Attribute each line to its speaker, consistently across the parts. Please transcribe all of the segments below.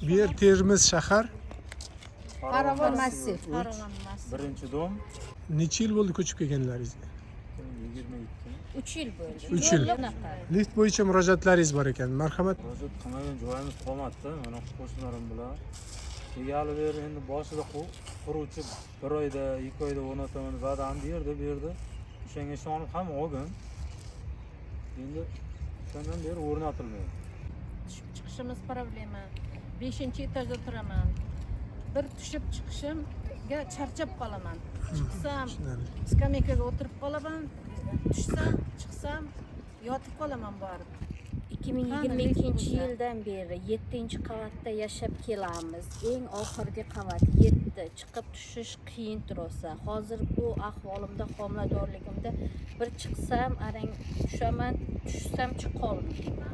Speaker 1: Bu yer Termiz shahar.
Speaker 2: Farovon massiv.
Speaker 3: Birinchi dom.
Speaker 1: Necha yil bo'ldi ko'chib kelganlaringizga?
Speaker 3: 22.
Speaker 2: 3 yil bo'ldi.
Speaker 1: 3 yil. Lift bo'yicha murojaatlaringiz bor ekan. Marhamat.
Speaker 3: Murojaat qilmagan joyimiz qolmadi. Mana qo'shnilarim bilan. Kelali beri endi boshida quruvchi 1 oyda, 2 oyda o'rnataman va'dani berdi. O'shanga ishonib ham oldim. Endi shundan beri o'rnatilmaydi.
Speaker 2: Tushib chiqishimiz problema. 5-etajda turaman. Bir tushib chiqishimga charchab qolaman. Chiqsam, skameykaga o'tirib qolaman. Tushsam, chiqsam, yotib qolaman borib.
Speaker 4: 2022-yildan beri 7-qavatda yashab kelamiz. Eng oxirgi qavat 7. Chiqib tushish qiyin tursa. Hozir bu ahvolimda, homiladorligimda bir chiqsam, arang tushaman, tushsam chiqa olmayman.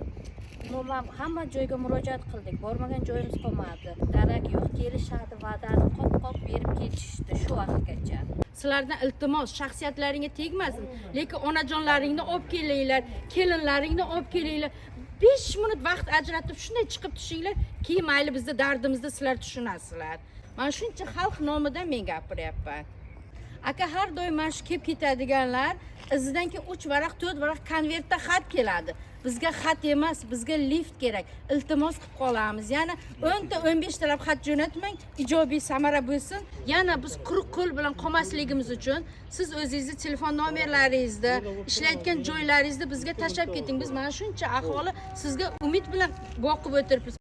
Speaker 4: Umuman hamma joyga murojaat qildik. Bormagan joyimiz qolmadi. Darak yo'q, kelishadi, va'dani qop berib ketishdi shu vaqtgacha.
Speaker 5: Sizlardan iltimos, shaxsiyatlaringga tegmasin, lekin onajonlaringni olib kelinglar, kelinlaringni olib kelinglar. 5 minut vaqt ajratib shunday chiqib tushinglar, keyin mayli bizda dardimizni sizlar tushunasizlar. Men shuncha xalq nomidan men gapiryapman. Aka har doim mana shu kelib ketadiganlar izidan keyin 3 varaq, 4 varaq konvertda xat keladi. Bizga xat emas, bizga lift kerak. Iltimos qilib qolamiz. Yana 10 ta 15 talab xat jo'natmang, ijobiy samara bo'lsin. Yana biz quruq qo'l bilan qolmasligimiz uchun siz o'zingizni telefon nomerlaringizni, ishlayotgan joylaringizni bizga tashlab keting. Biz mana shuncha aholi sizga umid bilan boqib o'tiribmiz.